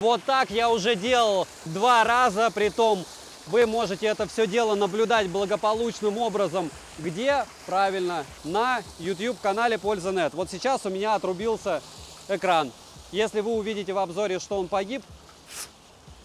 Вот так я уже делал 2 раза, притом вы можете это все дело наблюдать благополучным образом. Где? Правильно, на YouTube-канале Польза.нет. Вот сейчас у меня отрубился экран. Если вы увидите в обзоре, что он погиб,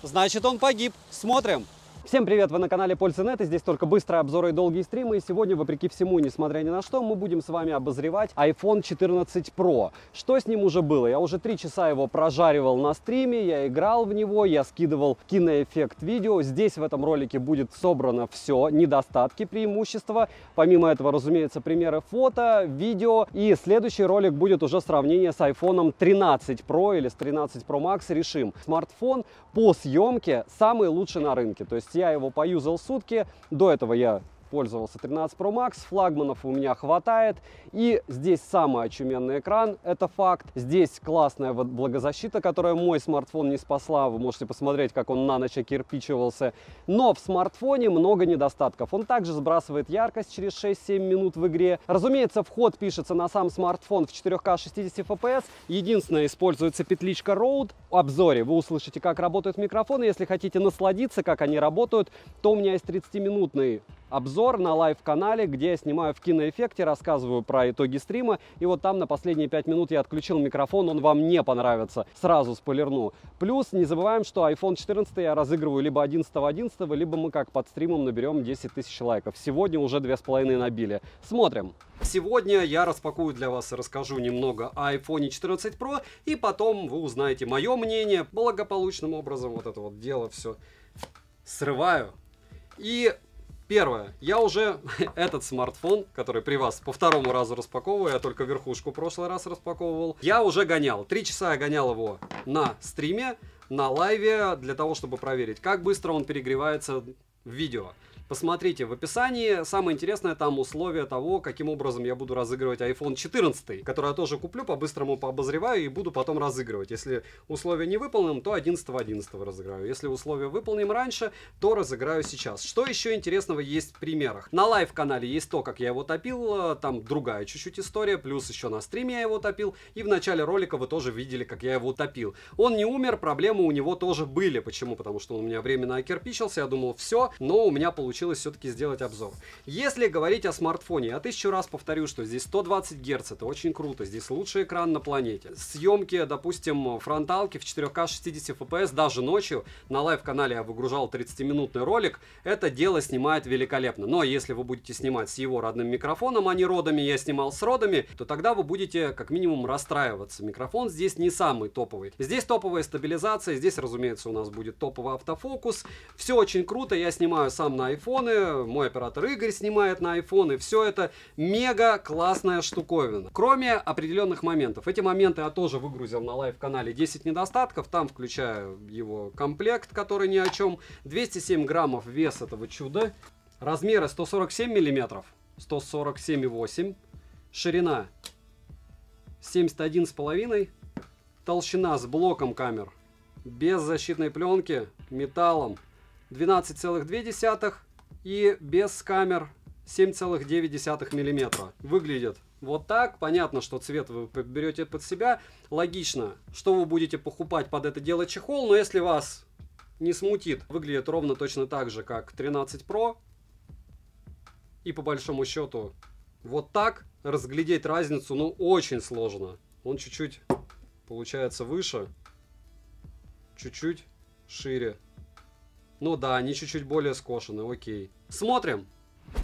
значит он погиб. Смотрим. Всем привет, вы на канале Польза.нет, и здесь только быстрые обзоры и долгие стримы. И сегодня, вопреки всему, несмотря ни на что, мы будем с вами обозревать iPhone 14 Pro. Что с ним уже было? Я уже 3 часа его прожаривал на стриме, я играл в него, я скидывал киноэффект видео. Здесь в этом ролике будет собрано все, недостатки, преимущества. Помимо этого, разумеется, примеры фото, видео. И следующий ролик будет уже сравнение с iPhone 13 Pro или с 13 Pro Max. Решим. Смартфон по съемке самый лучший на рынке. То есть я его поюзал сутки, до этого я пользовался 13 Pro Max, флагманов у меня хватает. И здесь самый очуменный экран, это факт. Здесь классная влагозащита, которая мой смартфон не спасла. Вы можете посмотреть, как он на ночь окирпичивался. Но в смартфоне много недостатков. Он также сбрасывает яркость через 6-7 минут в игре. Разумеется, вход пишется на сам смартфон в 4К 60 FPS. Единственное, используется петличка Rode. В обзоре вы услышите, как работают микрофоны. Если хотите насладиться, как они работают, то у меня есть 30-минутный обзор на лайв-канале, где я снимаю в киноэффекте, рассказываю про итоги стрима. И вот там на последние 5 минут я отключил микрофон, он вам не понравится. Сразу спойлерну. Плюс не забываем, что iPhone 14 я разыгрываю либо 11-11, либо мы как под стримом наберем 10 тысяч лайков. Сегодня уже 2,5 набили. Смотрим. Сегодня я распакую для вас и расскажу немного о iPhone 14 Pro, и потом вы узнаете мое мнение. Благополучным образом вот это вот дело все срываю. И первое, я уже этот смартфон, который при вас по второму разу распаковываю, я только верхушку в прошлый раз распаковывал, я уже гонял. 3 часа я гонял его на стриме, на лайве, для того, чтобы проверить, как быстро он перегревается в видео. Посмотрите в описании, самое интересное там условия того, каким образом я буду разыгрывать iPhone 14, который я тоже куплю, по-быстрому пообозреваю и буду потом разыгрывать. Если условия не выполним, то 11-11 разыграю. Если условия выполним раньше, то разыграю сейчас. Что еще интересного есть в примерах? На лайв-канале есть то, как я его топил, там другая чуть-чуть история, плюс еще на стриме я его топил, и в начале ролика вы тоже видели, как я его топил. Он не умер, проблемы у него тоже были. Почему? Потому что он у меня временно окирпичился, я думал, все, но у меня получилось все-таки сделать обзор. Если говорить о смартфоне, я 1000 раз повторю, что здесь 120 Гц, это очень круто, здесь лучший экран на планете. Съемки, допустим, фронталки в 4К 60 FPS, даже ночью, на лайв-канале я выгружал 30-минутный ролик, это дело снимает великолепно. Но если вы будете снимать с его родным микрофоном, а не родами, я снимал с родами, то тогда вы будете как минимум расстраиваться. Микрофон здесь не самый топовый. Здесь топовая стабилизация, здесь, разумеется, у нас будет топовый автофокус. Все очень круто, я снимаю сам на iPhone. Мой оператор Игорь снимает на iPhone, и все это мега классная штуковина. Кроме определенных моментов. Эти моменты я тоже выгрузил на лайв-канале 10 недостатков, там включаю его комплект, который ни о чем. 207 граммов вес этого чуда. Размеры 147 миллиметров, 147,8. Ширина 71,5. Толщина с блоком камер, без защитной пленки, металлом 12,2. И без камер 7,9 миллиметра. Выглядит вот так. Понятно, что цвет вы берете под себя. Логично, что вы будете покупать под это дело чехол. Но если вас не смутит, выглядит ровно точно так же, как 13 Pro. И по большому счету вот так. Разглядеть разницу, ну, очень сложно. Он чуть-чуть получается выше. Чуть-чуть шире. Ну да, они чуть-чуть более скошены, окей. Смотрим.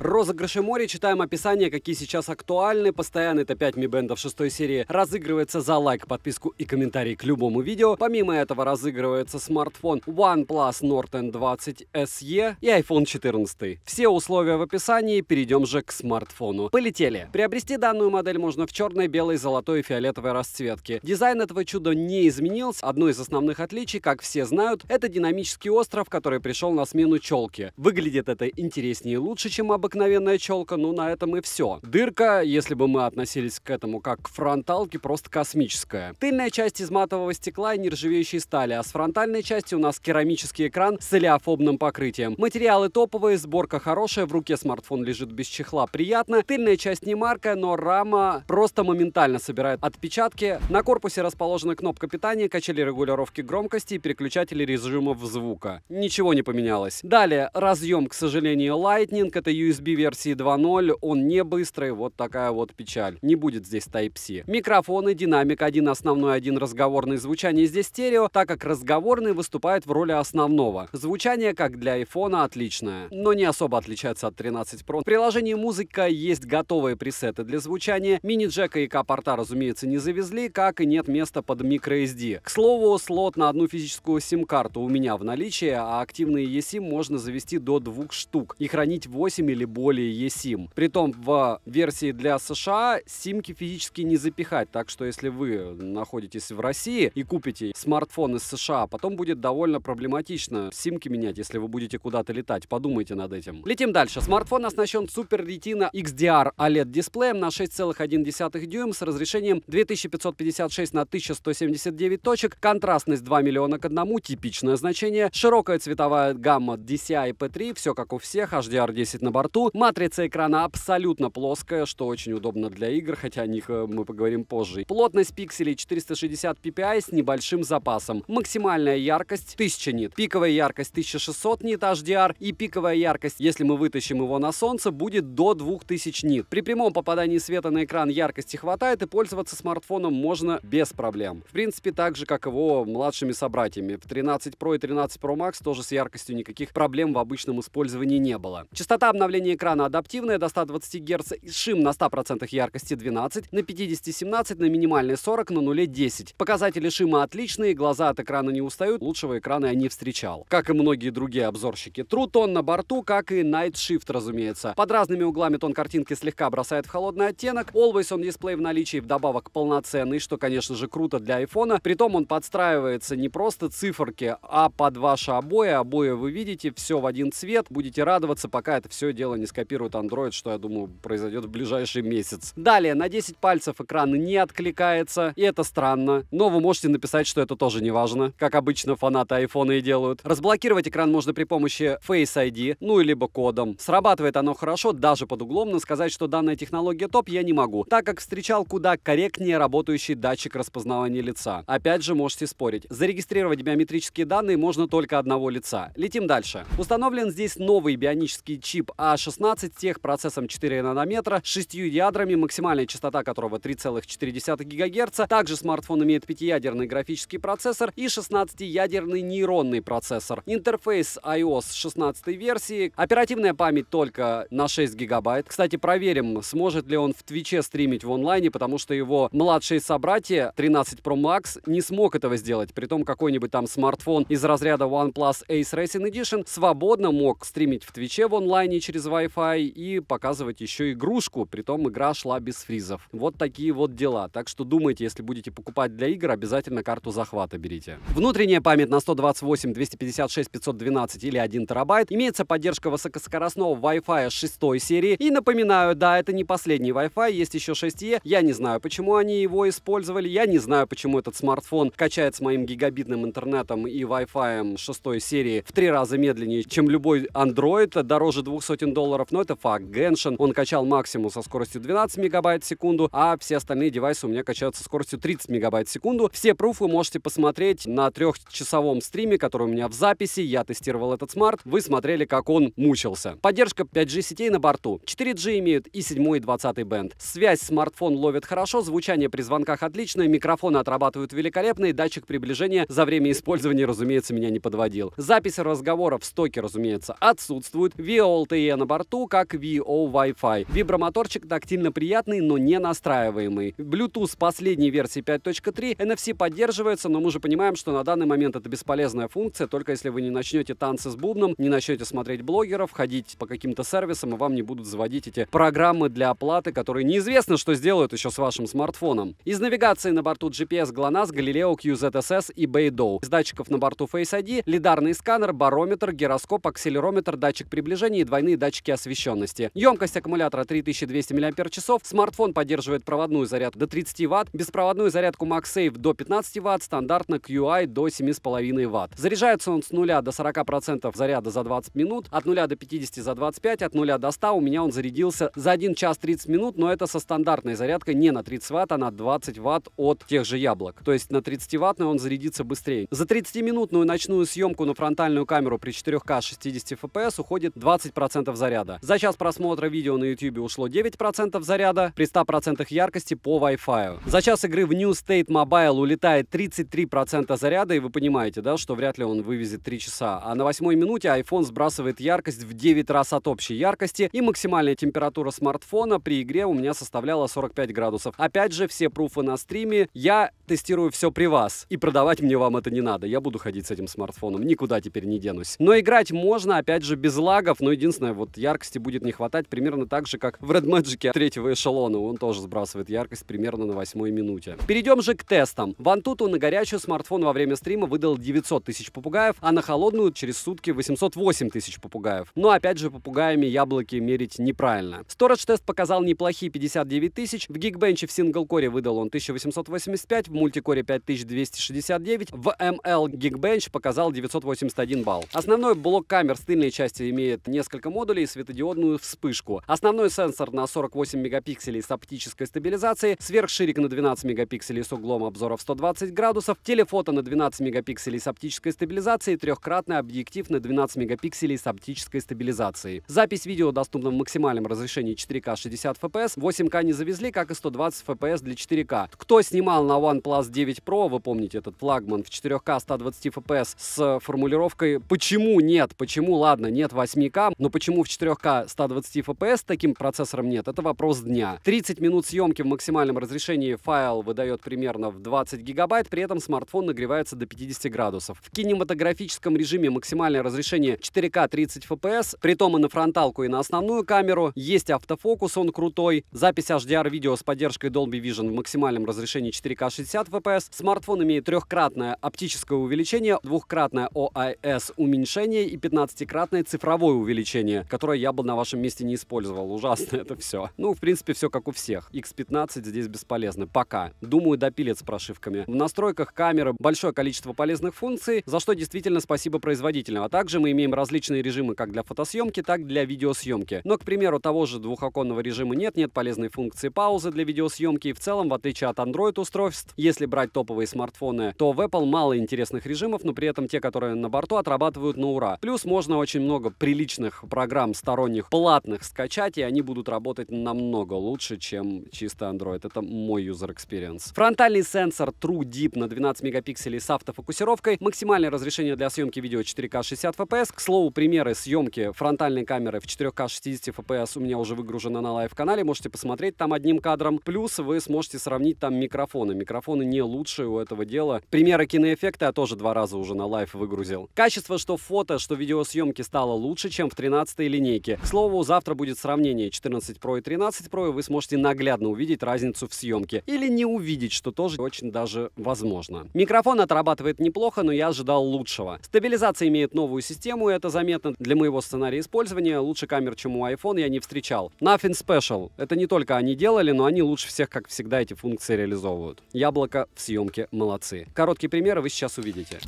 Розыгрыши море, читаем описание, какие сейчас актуальны. Постоянно это 5 Mi Band 6 серии разыгрывается за лайк, подписку и комментарий к любому видео. Помимо этого разыгрывается смартфон OnePlus Nord N20 SE и iPhone 14. Все условия в описании, перейдем же к смартфону. Полетели. Приобрести данную модель можно в черной, белой, золотой и фиолетовой расцветке. Дизайн этого чуда не изменился. Одно из основных отличий, как все знают, это динамический остров, который пришел на смену челке. Выглядит это интереснее и лучше, чем обыкновенная челка, ну на этом и все. Дырка, если бы мы относились к этому как к фронталке, просто космическая. Тыльная часть из матового стекла и нержавеющей стали, а с фронтальной части у нас керамический экран с олеофобным покрытием. Материалы топовые, сборка хорошая, в руке смартфон лежит без чехла, приятно. Тыльная часть не маркая, но рама просто моментально собирает отпечатки. На корпусе расположена кнопка питания, качели регулировки громкости и переключатели режимов звука. Ничего не поменялось. Далее, разъем, к сожалению, Lightning, это USB версии 2.0, он не быстрый, вот такая вот печаль. Не будет здесь Type-C. Микрофоны, динамик, один основной, один разговорный. Звучание здесь стерео, так как разговорный выступает в роли основного. Звучание, как для iPhone, отличное, но не особо отличается от 13 Pro. В приложении музыка есть готовые пресеты для звучания. Мини-джека и К-порта, разумеется, не завезли, как и нет места под microSD. К слову, слот на одну физическую сим-карту у меня в наличии, а активные eSIM можно завести до 2 штук и хранить 8 или более eSIM. Притом в версии для США симки физически не запихать, так что если вы находитесь в России и купите смартфон из США, потом будет довольно проблематично симки менять, если вы будете куда-то летать. Подумайте над этим. Летим дальше. Смартфон оснащен Super Retina XDR OLED дисплеем на 6,1 дюйм с разрешением 2556 на 1179 точек, контрастность 2 миллиона к 1, типичное значение, широкая цветовая гамма DCI-P3, все как у всех, HDR10 на борту, матрица экрана абсолютно плоская, что очень удобно для игр, хотя о них мы поговорим позже. Плотность пикселей 460 ppi с небольшим запасом, максимальная яркость 1000 нит, пиковая яркость 1600 нит HDR и пиковая яркость, если мы вытащим его на солнце, будет до 2000 нит. При прямом попадании света на экран яркости хватает и пользоваться смартфоном можно без проблем. В принципе, так же, как его младшими собратьями. В 13 Pro и 13 Pro Max тоже с яркостью никаких проблем в обычном использовании не было. Частота обновления экрана адаптивная до 120 Гц, шим на 100% яркости 12, на 50 17, на минимальной 40, на нуле 10. Показатели шима отличные, глаза от экрана не устают, лучшего экрана я не встречал. Как и многие другие обзорщики. True Tone на борту, как и Night Shift, разумеется. Под разными углами тон картинки слегка бросает в холодный оттенок. Always On Display в наличии, вдобавок полноценный, что, конечно же, круто для айфона. Притом он подстраивается не просто циферки, а под ваши обои. Обои вы видите, все в один цвет. Будете радоваться, пока это все дело не скопирует Android, что, я думаю, произойдет в ближайший месяц. Далее, на 10 пальцев экран не откликается, и это странно. Но вы можете написать, что это тоже не важно, как обычно фанаты айфона и делают. Разблокировать экран можно при помощи Face ID, ну и либо кодом. Срабатывает оно хорошо, даже под углом, но сказать, что данная технология топ, я не могу, так как встречал куда корректнее работающий датчик распознавания лица. Опять же, можете спорить. Зарегистрировать биометрические данные можно только одного лица. Летим дальше. Установлен здесь новый бионический чип A16 с техпроцессом 4 нанометра, 6 ядрами, максимальная частота которого 3,4 ГГц. Также смартфон имеет 5-ядерный графический процессор и 16-ядерный нейронный процессор. Интерфейс iOS 16 версии. Оперативная память только на 6 гигабайт. Кстати, проверим, сможет ли он в Твиче стримить в онлайне, потому что его младшие собратья 13 Pro Max не смог этого сделать. Притом какой-нибудь там смартфон из разряда OnePlus Ace Racing Edition свободно мог стримить в Твиче в онлайне через Wi-Fi и показывать еще игрушку. Притом игра шла без фризов. Вот такие вот дела. Так что думайте, если будете покупать для игр, обязательно карту захвата берите. Внутренняя память на 128, 256, 512 или 1 терабайт. Имеется поддержка высокоскоростного Wi-Fi 6 серии. И напоминаю, да, это не последний Wi-Fi, есть еще 6E. Я не знаю, почему они его использовали. Я не знаю, почему этот смартфон качает с моим гигабитным интернетом и Wi-Fi 6 серии в 3 раза медленнее, чем любой Android, дороже $200. Но это факт. Genshin, он качал максимум со скоростью 12 мегабайт в секунду, а все остальные девайсы у меня качают со скоростью 30 мегабайт в секунду. Все пруфы можете посмотреть на 3-часовом стриме, который у меня в записи. Я тестировал этот смарт. Вы смотрели, как он мучился. Поддержка 5G сетей на борту. 4G имеют и 7 и 20 бенд. Связь смартфон ловит хорошо, звучание при звонках отличное, микрофоны отрабатывают великолепно, и датчик приближения за время использования, разумеется, меня не подводил. Запись разговора в стоке, разумеется, отсутствует. VO LTE на борту, как VO Wi-Fi. Вибромоторчик тактильно приятный, но не настраиваемый. Bluetooth последней версии 5.3. NFC поддерживается, но мы же понимаем, что на данный момент это бесполезная функция, только если вы не начнете танцы с бубном, не начнете смотреть блогеров, ходить по каким-то сервисам, и вам не будут заводить эти программы для оплаты, которые неизвестно, что сделают еще с вашим смартфоном. Из навигации на борту GPS GLONASS, Galileo, QZSS и Beidou. Из датчиков на борту Face ID, лидарный сканер, барометр, гироскоп, акселерометр, датчик приближения и двойные датчики датчики освещенности. Емкость аккумулятора 3200 мАч. Смартфон поддерживает проводную зарядку до 30 Вт, беспроводную зарядку MagSafe до 15 Вт, стандартно QI до 7,5 Вт. Заряжается он с 0 до 40% заряда за 20 минут, от 0 до 50 за 25, от 0 до 100 у меня он зарядился за 1 час 30 минут, но это со стандартной зарядкой не на 30 Вт, а на 20 Вт от тех же яблок. То есть на 30-ваттной он зарядится быстрее. За 30-минутную ночную съемку на фронтальную камеру при 4К 60 FPS уходит 20% заряда. За час просмотра видео на YouTube ушло 9% заряда при 100% яркости по Wi-Fi. За час игры в New State Mobile улетает 33% заряда, и вы понимаете, да, что вряд ли он вывезет 3 часа. А на 8-й минуте iPhone сбрасывает яркость в 9 раз от общей яркости, и максимальная температура смартфона при игре у меня составляла 45 градусов. Опять же, все пруфы на стриме. Я тестирую все при вас, и продавать мне вам это не надо. Я буду ходить с этим смартфоном, никуда теперь не денусь. Но играть можно, опять же, без лагов, но единственное, вот яркости будет не хватать примерно так же, как в Red Magic 3-го эшелона. Он тоже сбрасывает яркость примерно на 8-й минуте. Перейдем же к тестам. В Antutu на горячую смартфон во время стрима выдал 900 тысяч попугаев, а на холодную через сутки 808 тысяч попугаев. Но опять же, попугаями яблоки мерить неправильно. Storage-тест показал неплохие 59 тысяч, в Geekbench в сингл-коре выдал он 1885, в мультикоре 5269, в ML Geekbench показал 981 балл. Основной блок камер с тыльной части имеет несколько модулей и светодиодную вспышку. Основной сенсор на 48 мегапикселей с оптической стабилизацией, сверхширик на 12 мегапикселей с углом обзора в 120 градусов, телефото на 12 мегапикселей с оптической стабилизацией, трехкратный объектив на 12 мегапикселей с оптической стабилизацией. Запись видео доступна в максимальном разрешении 4К 60 FPS, 8К не завезли, как и 120 FPS для 4К. Кто снимал на OnePlus 9 Pro, вы помните этот флагман в 4К 120 FPS с формулировкой «почему нет?», «почему, ладно, нет 8К, но почему в 4К 120 FPS таким процессором нет?» Это вопрос дня. 30 минут съемки в максимальном разрешении файл выдает примерно в 20 гигабайт, при этом смартфон нагревается до 50 градусов. В кинематографическом режиме максимальное разрешение 4К 30 FPS, притом и на фронталку, и на основную камеру. Есть автофокус, он крутой. Запись HDR-видео с поддержкой Dolby Vision в максимальном разрешении 4К 60 FPS. Смартфон имеет трехкратное оптическое увеличение, двухкратное OIS уменьшение и 15-кратное цифровое увеличение, которое я бы на вашем месте не использовал. Ужасно это все. Ну, в принципе, все как у всех. X15 здесь бесполезно. Пока. Думаю, допилят с прошивками. В настройках камеры большое количество полезных функций, за что действительно спасибо производителям. А также мы имеем различные режимы как для фотосъемки, так и для видеосъемки. Но, к примеру, того же двухоконного режима нет полезной функции паузы для видеосъемки. И в целом, в отличие от Android устройств, если брать топовые смартфоны, то в Apple мало интересных режимов, но при этом те, которые на борту, отрабатывают на ура. Плюс можно очень много приличных программ сторонних, платных скачать, и они будут работать намного лучше, чем чисто Android. Это мой user experience. Фронтальный сенсор True Deep на 12 мегапикселей с автофокусировкой, максимальное разрешение для съемки видео 4К 60 FPS. К слову, примеры съемки фронтальной камеры в 4К 60 FPS у меня уже выгружены на лайв-канале, можете посмотреть там одним кадром. Плюс вы сможете сравнить там микрофоны. Микрофоны не лучшие у этого дела. Примеры киноэффекта я тоже 2 раза уже на лайв выгрузил. Качество что фото, что видеосъемки стало лучше, чем в 13-й линейке. К слову, завтра будет сравнение 14 Pro и 13 Pro, и вы сможете наглядно увидеть разницу в съемке. Или не увидеть, что тоже очень даже возможно. Микрофон отрабатывает неплохо, но я ожидал лучшего. Стабилизация имеет новую систему, и это заметно. Для моего сценария использования лучше камер, чем у iPhone, я не встречал. Nothing special. Это не только они делали, но они лучше всех, как всегда, эти функции реализовывают. Яблоко в съемке молодцы. Короткие примеры вы сейчас увидите.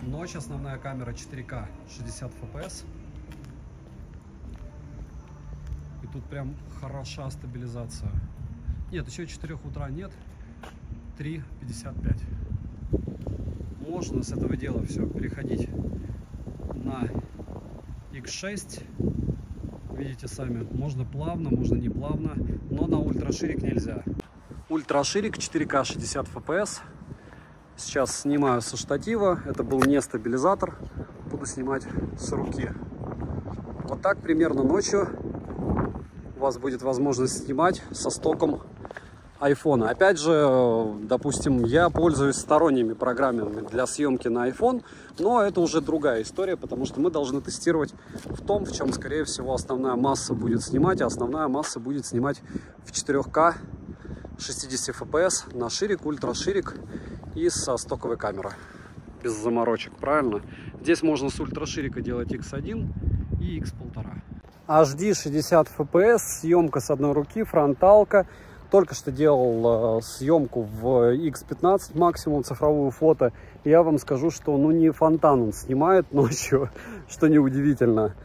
Ночь, основная камера 4К 60 FPS. И тут прям хороша стабилизация. Нет, еще 4 утра нет. 3:55. Можно с этого дела все переходить на X6. Видите сами, можно плавно, можно не плавно, но на ультраширик нельзя. Ультраширик 4К 60 FPS. Сейчас снимаю со штатива. Это был не стабилизатор. Буду снимать с руки. Вот так примерно ночью у вас будет возможность снимать со стоком iPhone. Опять же, допустим, я пользуюсь сторонними программами для съемки на iPhone, но это уже другая история, потому что мы должны тестировать в том, в чем, скорее всего, основная масса будет снимать, а основная масса будет снимать в 4К 60 FPS на ширик, ультраширик и со стоковой камеры. Без заморочек, правильно? Здесь можно с ультраширика делать X1 и X1,5. HD 60 FPS, съемка с одной руки, фронталка. Только что делал съемку в X15 максимум, цифровую фото. Я вам скажу, что ну не фонтан он снимает ночью, что неудивительно.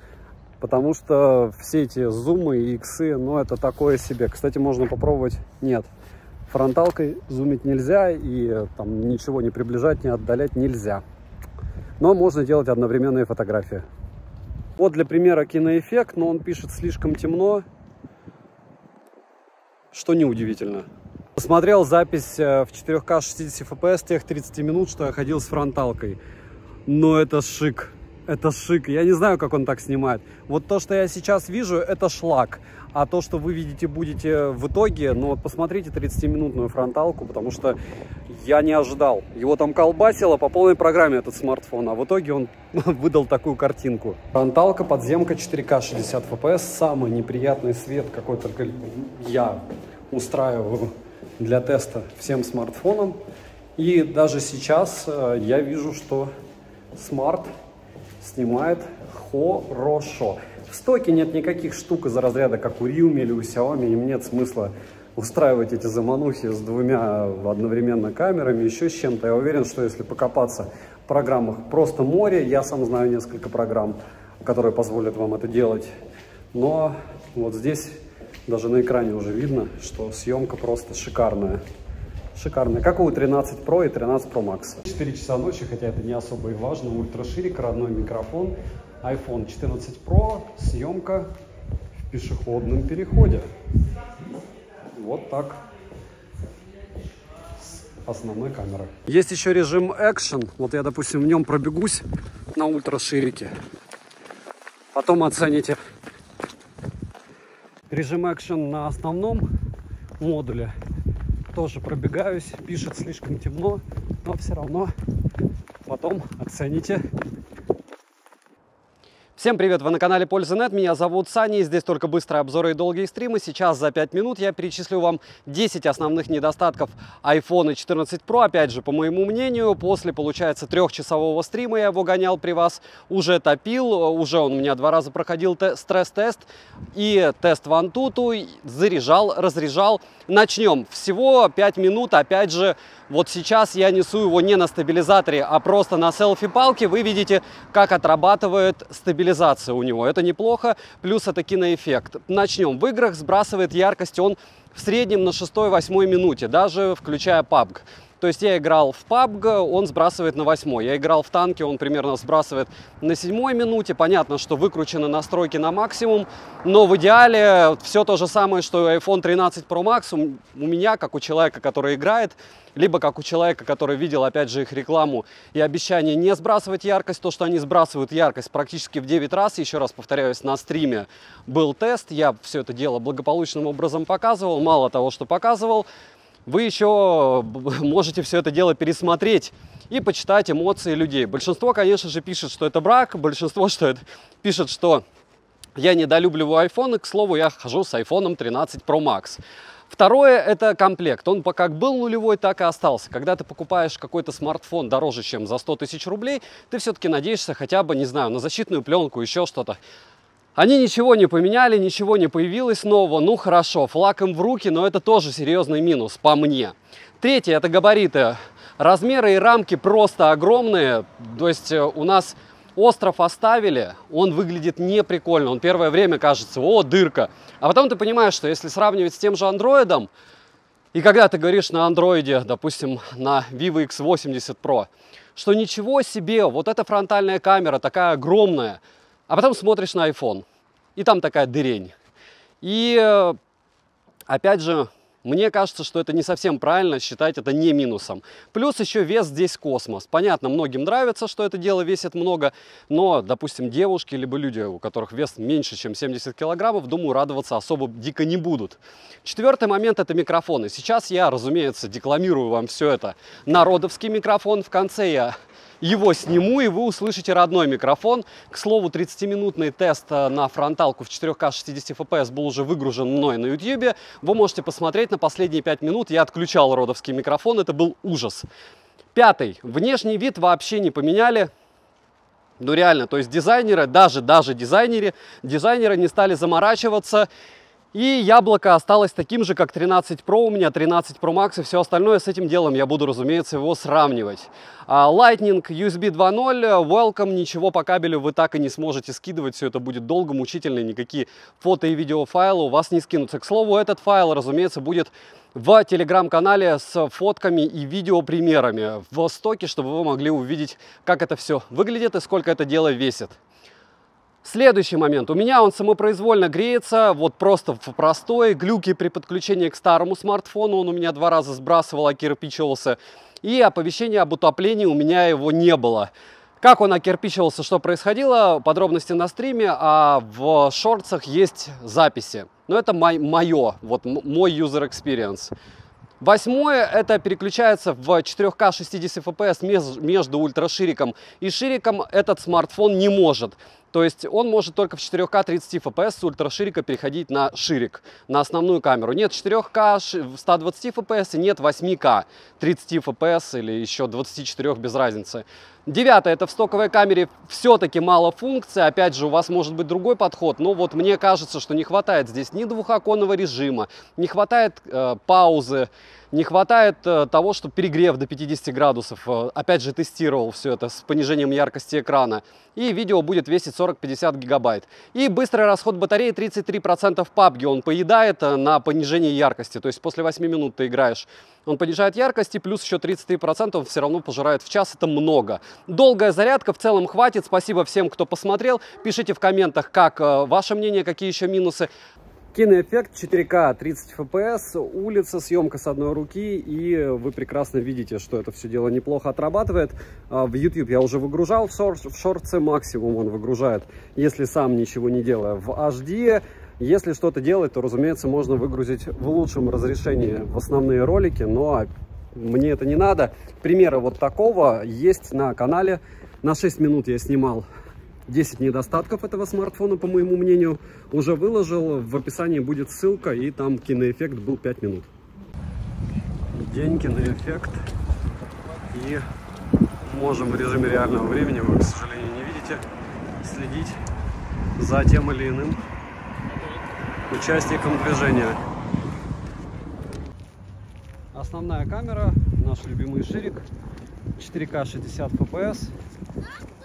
Потому что все эти зумы и иксы, ну это такое себе. Кстати, можно попробовать. Нет, фронталкой зумить нельзя и там ничего не приближать, не отдалять нельзя. Но можно делать одновременные фотографии. Вот для примера киноэффект, но он пишет слишком темно, что неудивительно. Посмотрел запись в 4К 60 FPS тех 30 минут, что я ходил с фронталкой. Но это шик. Это шик. Я не знаю, как он так снимает. Вот то, что я сейчас вижу, это шлак. А то, что вы видите, будете в итоге, ну вот посмотрите 30-минутную фронталку, потому что я не ожидал. Его там колбасило по полной программе этот смартфон, а в итоге он выдал такую картинку. Фронталка, подземка, 4К 60 FPS. Самый неприятный свет, какой только я устраиваю для теста всем смартфонам. И даже сейчас я вижу, что смарт снимает хорошо. В стоке нет никаких штук из-за разряда, как у Realme или у Xiaomi. Им нет смысла устраивать эти заманухи с двумя одновременно камерами, еще с чем-то. Я уверен, что если покопаться в программах просто море, я сам знаю несколько программ, которые позволят вам это делать. Но вот здесь даже на экране уже видно, что съемка просто шикарная. Шикарная, как у 13 Pro и 13 Pro Max. 4 часа ночи, хотя это не особо и важно. Ультраширик, родной микрофон. iPhone 14 Pro, съемка в пешеходном переходе. Вот так. С основной камеры. Есть еще режим Action. Вот я, допустим, в нем пробегусь на ультраширике. Потом оцените. Режим Action на основном модуле. Тоже пробегаюсь. Пишет слишком темно, но все равно потом оцените. Всем привет! Вы на канале Польза.нет, меня зовут Саня, и здесь только быстрые обзоры и долгие стримы. Сейчас за 5 минут я перечислю вам 10 основных недостатков iPhone 14 Pro. Опять же, по моему мнению, после, получается, 3-часового стрима я его гонял при вас, уже топил, уже он у меня 2 раза проходил стресс-тест и тест в Antutu, заряжал, разряжал. Начнем. Всего 5 минут, опять же, вот сейчас я несу его не на стабилизаторе, а просто на селфи-палке. Вы видите, как отрабатывает стабилизация у него. Это неплохо, плюс это киноэффект. Начнем. В играх сбрасывает яркость он в среднем на 6-8 минуте, даже включая PUBG. То есть я играл в PUBG, он сбрасывает на 8. Я играл в танки, он примерно сбрасывает на 7 минуте. Понятно, что выкручены настройки на максимум, но в идеале все то же самое, что и iPhone 13 Pro Max у меня, как у человека, который играет, либо как у человека, который видел, опять же, их рекламу и обещание не сбрасывать яркость. То, что они сбрасывают яркость практически в 9 раз. Еще раз повторяюсь, на стриме был тест. Я все это дело благополучным образом показывал. Мало того, что показывал, вы еще можете все это дело пересмотреть и почитать эмоции людей. Большинство, конечно же, пишет, что это брак. Большинство пишет, что я недолюбливаю iPhone. И, к слову, я хожу с iPhone 13 Pro Max. Второе – это комплект. Он как был нулевой, так и остался. Когда ты покупаешь какой-то смартфон дороже, чем за 100 тысяч рублей, ты все-таки надеешься хотя бы, не знаю, на защитную пленку, еще что-то. Они ничего не поменяли, ничего не появилось нового. Ну хорошо, флаг им в руки, но это тоже серьезный минус по мне. Третье – это габариты. Размеры и рамки просто огромные. То есть у нас остров оставили, он выглядит неприкольно. Он первое время кажется, о, дырка. А потом ты понимаешь, что если сравнивать с тем же андроидом, и когда ты говоришь на андроиде, допустим, на Vivo X80 Pro, что ничего себе, вот эта фронтальная камера такая огромная, а потом смотришь на iPhone, и там такая дырень. И опять же, мне кажется, что это не совсем правильно считать это не минусом. Плюс еще вес здесь космос. Понятно, многим нравится, что это дело весит много, но, допустим, девушки либо люди, у которых вес меньше, чем 70 килограммов, думаю, радоваться особо дико не будут. Четвертый момент – это микрофоны. Сейчас я, разумеется, декламирую вам все это на родовский микрофон. В конце я его сниму, и вы услышите родной микрофон. К слову, 30-минутный тест на фронталку в 4К 60 FPS был уже выгружен мной на YouTube. Вы можете посмотреть на последние 5 минут. Я отключал родовский микрофон, это был ужас. Пятый. Внешний вид вообще не поменяли. Ну реально, то есть дизайнеры, даже дизайнеры не стали заморачиваться. И яблоко осталось таким же, как 13 Pro, у меня 13 Pro Max и все остальное. С этим делом я буду, разумеется, его сравнивать. Lightning, USB 2.0, welcome, ничего по кабелю вы так и не сможете скидывать. Все это будет долго, мучительно, никакие фото и видеофайлы у вас не скинутся. К слову, этот файл, разумеется, будет в телеграм-канале с фотками и видеопримерами в стоке, чтобы вы могли увидеть, как это все выглядит и сколько это дело весит. Следующий момент. У меня он самопроизвольно греется, вот просто в простой. Глюки при подключении к старому смартфону. Он у меня 2 раза сбрасывал, окирпичивался. И оповещения об утоплении у меня его не было. Как он окирпичивался, что происходило, подробности на стриме, а в шортсах есть записи. Но это мой user experience. 8-е, это переключается в 4К 60 FPS между ультрашириком и шириком. Этот смартфон не может. То есть он может только в 4К 30 FPS с ультраширика переходить на ширик, на основную камеру. Нет 4К 120 FPS и нет 8К 30 FPS или еще 24, без разницы. 9-е, это в стоковой камере все-таки мало функций. Опять же, у вас может быть другой подход. Но вот мне кажется, что не хватает здесь ни двухоконного режима, не хватает паузы, не хватает того, что перегрев до 50 градусов. Опять же, тестировал все это с понижением яркости экрана. И видео будет весить 40-50 гигабайт. И быстрый расход батареи 33% PUBG. Он поедает на понижение яркости. То есть после 8 минут ты играешь, он понижает яркость, и плюс еще 33% он все равно пожирает в час. Это много. Долгая зарядка, в целом хватит. Спасибо всем, кто посмотрел. Пишите в комментах, как ваше мнение, какие еще минусы. Киноэффект 4К 30 FPS, улица, съемка с одной руки, и вы прекрасно видите, что это все дело неплохо отрабатывает. В YouTube я уже выгружал, в шортсы максимум он выгружает, если сам ничего не делая, в HD. Если что-то делать, то, разумеется, можно выгрузить в лучшем разрешении в основные ролики, но мне это не надо. Примеры вот такого есть на канале. На 6 минут я снимал 10 недостатков этого смартфона, по моему мнению, уже выложил. В описании будет ссылка, и там киноэффект был 5 минут. День, киноэффект. И можем в режиме реального времени, вы, к сожалению, не видите, следить за тем или иным участником движения. Основная камера, наш любимый ширик, 4К 60 FPS.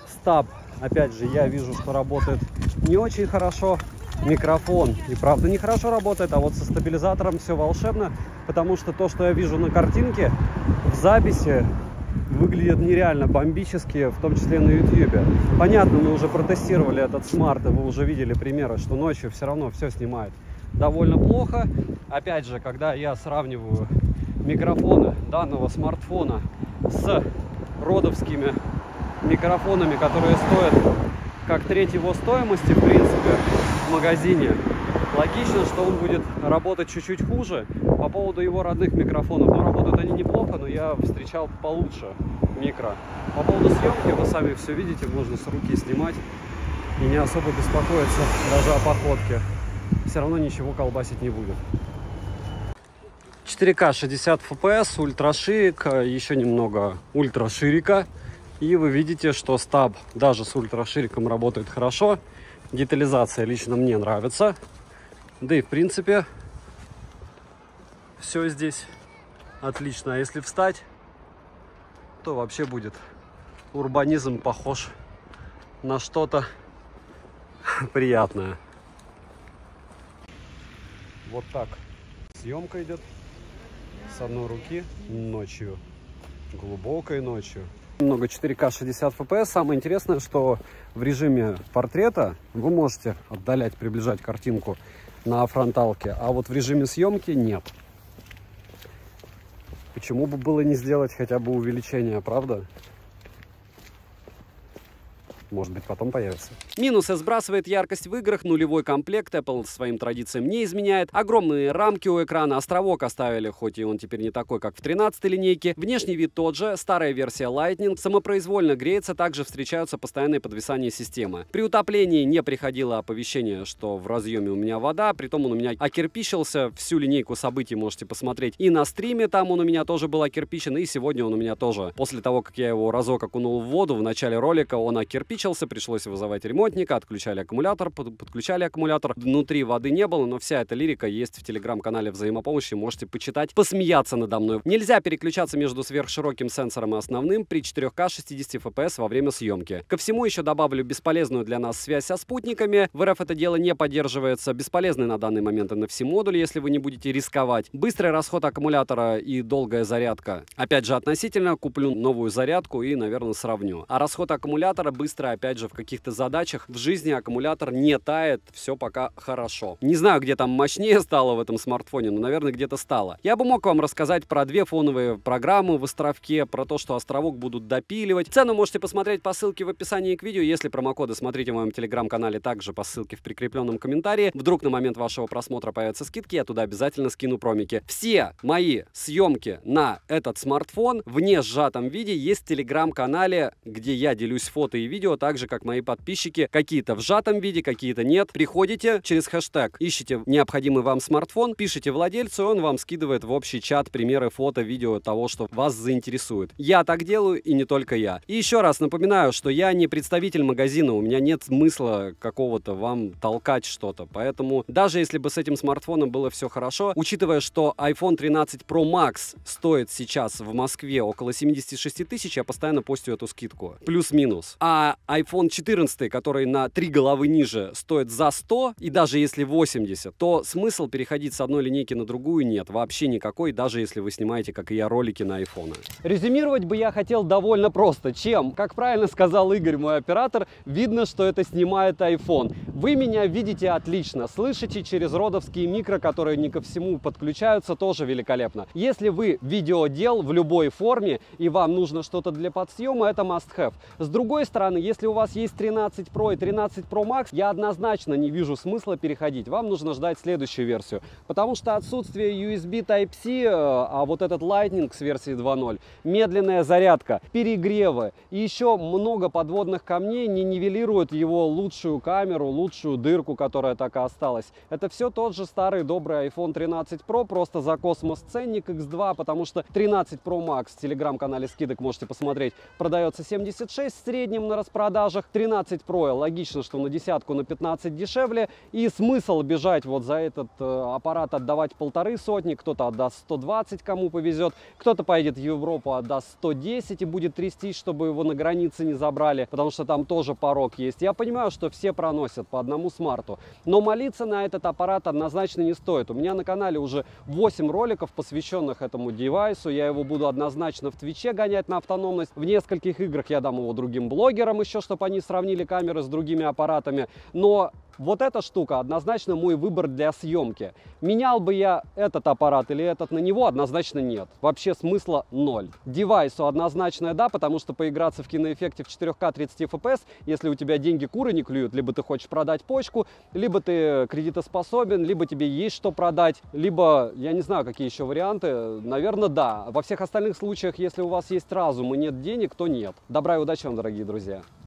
Стаб, опять же, я вижу, что работает не очень хорошо. Микрофон и правда нехорошо работает, а вот со стабилизатором все волшебно, потому что то, что я вижу на картинке, в записи выглядит нереально бомбически, в том числе на YouTube. Понятно, мы уже протестировали этот смарт, и вы уже видели примеры, что ночью все равно все снимает довольно плохо. Опять же, когда я сравниваю микрофоны данного смартфона с родовскими микрофонами, которые стоят как треть его стоимости, в принципе, в магазине, логично, что он будет работать чуть-чуть хуже. По поводу его родных микрофонов, ну, работают они неплохо, но я встречал получше микро. По поводу съемки, вы сами все видите, можно с руки снимать и не особо беспокоиться даже о походке. Все равно ничего колбасить не будет. 4К 60 FPS, ультраширик, еще немного ультраширика. И вы видите, что стаб даже с ультрашириком работает хорошо. Детализация лично мне нравится. Да и в принципе все здесь отлично. А если встать, то вообще будет урбанизм похож на что-то приятное. Вот так съемка идет с одной руки ночью, глубокой ночью. Много 4К 60 FPS. Самое интересное, что в режиме портрета вы можете отдалять, приближать картинку на фронталке, а вот в режиме съемки нет. Почему бы было не сделать хотя бы увеличение, правда? Может быть, потом появится. Минусы: сбрасывает яркость в играх, нулевой комплект, Apple своим традициям не изменяет. Огромные рамки у экрана, островок оставили, хоть и он теперь не такой, как в 13-й линейке. Внешний вид тот же, старая версия Lightning, самопроизвольно греется, также встречаются постоянные подвисания системы. При утоплении не приходило оповещение, что в разъеме у меня вода, притом он у меня окирпичился. Всю линейку событий можете посмотреть и на стриме, там он у меня тоже был окирпичен, и сегодня он у меня тоже. После того, как я его разок окунул в воду в начале ролика, он окирпичился. накопичился, пришлось вызывать ремонтника, отключали аккумулятор, подключали аккумулятор. Внутри воды не было, но вся эта лирика есть в телеграм-канале взаимопомощи, можете почитать, посмеяться надо мной. Нельзя переключаться между сверхшироким сенсором и основным при 4К 60 FPS во время съемки. Ко всему еще добавлю бесполезную для нас связь со спутниками. В РФ это дело не поддерживается. Бесполезный на данный момент NFC-модуль, если вы не будете рисковать. Быстрый расход аккумулятора и долгая зарядка. Опять же, относительно куплю новую зарядку и, наверное, сравню. А расход аккумулятора быстро, опять же, в каких-то задачах в жизни аккумулятор не тает, все пока хорошо. Не знаю, где там мощнее стало в этом смартфоне, но, наверное, где-то стало. Я бы мог вам рассказать про две фоновые программы в островке, про то, что островок будут допиливать. Цену можете посмотреть по ссылке в описании к видео. Если промокоды смотрите в моем телеграм-канале, также по ссылке в прикрепленном комментарии. Вдруг на момент вашего просмотра появятся скидки, я туда обязательно скину промики. Все мои съемки на этот смартфон в не сжатом виде есть в телеграм-канале, где я делюсь фото и видео, так же, как мои подписчики. Какие-то в сжатом виде, какие-то нет. Приходите через хэштег, ищите необходимый вам смартфон, пишите владельцу, и он вам скидывает в общий чат примеры фото, видео того, что вас заинтересует. Я так делаю, и не только я. И еще раз напоминаю, что я не представитель магазина, у меня нет смысла какого-то вам толкать что-то. Поэтому даже если бы с этим смартфоном было все хорошо, учитывая, что iPhone 13 Pro Max стоит сейчас в Москве около 76 тысяч, я постоянно постю эту скидку. Плюс-минус. А iPhone 14, который на 3 головы ниже, стоит за 100, и даже если 80, то смысл переходить с одной линейки на другую нет. Вообще никакой, даже если вы снимаете, как и я, ролики на iPhone. Резюмировать бы я хотел довольно просто. Чем? Как правильно сказал Игорь, мой оператор, видно, что это снимает iPhone. Вы меня видите отлично, слышите через родовские микро, которые не ко всему подключаются, тоже великолепно. Если вы видеодел в любой форме и вам нужно что-то для подсъема, это must have. С другой стороны, если у вас есть 13 Pro и 13 Pro Max, я однозначно не вижу смысла переходить. Вам нужно ждать следующую версию, потому что отсутствие USB Type-C, а вот этот Lightning с версии 2.0, медленная зарядка, перегревы и еще много подводных камней не нивелируют его лучшую камеру, лучшую дырку, которая так и осталась. Это все тот же старый добрый iPhone 13 Pro, просто за космос ценник X2, потому что 13 Pro Max в телеграм-канале скидок можете посмотреть, продается 76 в среднем на распродажах. 13 Pro логично, что на десятку, на 15 дешевле, и смысл бежать вот за этот аппарат отдавать 150, кто-то отдаст 120, кому повезет, кто-то поедет в Европу, отдаст 110 и будет трястись, чтобы его на границе не забрали, потому что там тоже порог есть. Я понимаю, что все проносят по одному смарту, но молиться на этот аппарат однозначно не стоит. У меня на канале уже 8 роликов, посвященных этому девайсу. Я его буду однозначно в Твиче гонять на автономность. В нескольких играх я дам его другим блогерам еще, чтобы они сравнили камеры с другими аппаратами. Но вот эта штука однозначно мой выбор для съемки. Менял бы я этот аппарат или этот на него? Однозначно нет. Вообще смысла ноль. Девайсу однозначно да, потому что поиграться в киноэффекте в 4К 30 FPS, если у тебя деньги куры не клюют, либо ты хочешь продать почку, либо ты кредитоспособен, либо тебе есть что продать, либо, я не знаю, какие еще варианты, наверное, да. Во всех остальных случаях, если у вас есть разум и нет денег, то нет. Добра и удачи вам, дорогие друзья.